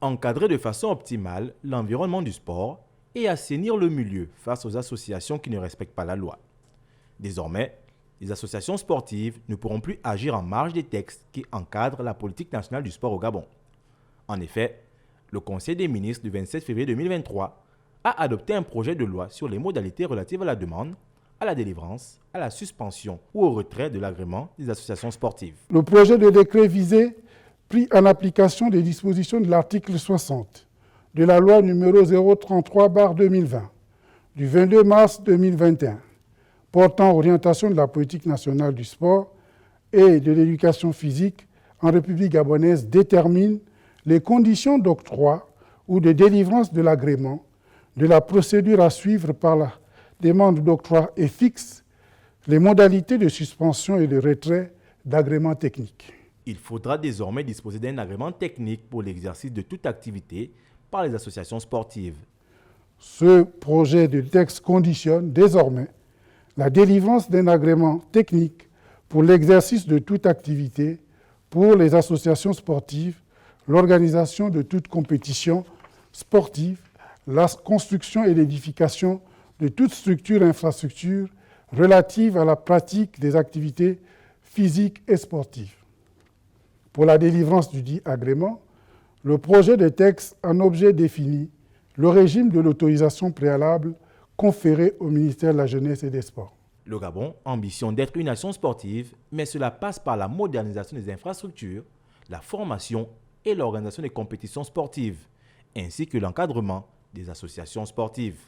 encadrer de façon optimale l'environnement du sport et assainir le milieu face aux associations qui ne respectent pas la loi. Désormais, les associations sportives ne pourront plus agir en marge des textes qui encadrent la politique nationale du sport au Gabon. En effet, le Conseil des ministres du 27 février 2023 a adopté un projet de loi sur les modalités relatives à la demande, à la délivrance, à la suspension ou au retrait de l'agrément des associations sportives. Le projet de décret visé pris en application des dispositions de l'article 60 de la loi numéro 033/2020 du 22 mars 2021 portant orientation de la politique nationale du sport et de l'éducation physique en République gabonaise détermine les conditions d'octroi ou de délivrance de l'agrément, de la procédure à suivre par la demande d'octroi et fixe les modalités de suspension et de retrait d'agréments techniques. Il faudra désormais disposer d'un agrément technique pour l'exercice de toute activité par les associations sportives. Ce projet de texte conditionne désormais la délivrance d'un agrément technique pour l'exercice de toute activité pour les associations sportives, l'organisation de toute compétition sportive, la construction et l'édification de toute structure et infrastructure relative à la pratique des activités physiques et sportives. Pour la délivrance du dit agrément, le projet de texte en objet définit le régime de l'autorisation préalable conférée au ministère de la Jeunesse et des Sports. Le Gabon ambitionne d'être une nation sportive, mais cela passe par la modernisation des infrastructures, la formation et l'organisation des compétitions sportives, ainsi que l'encadrement des associations sportives.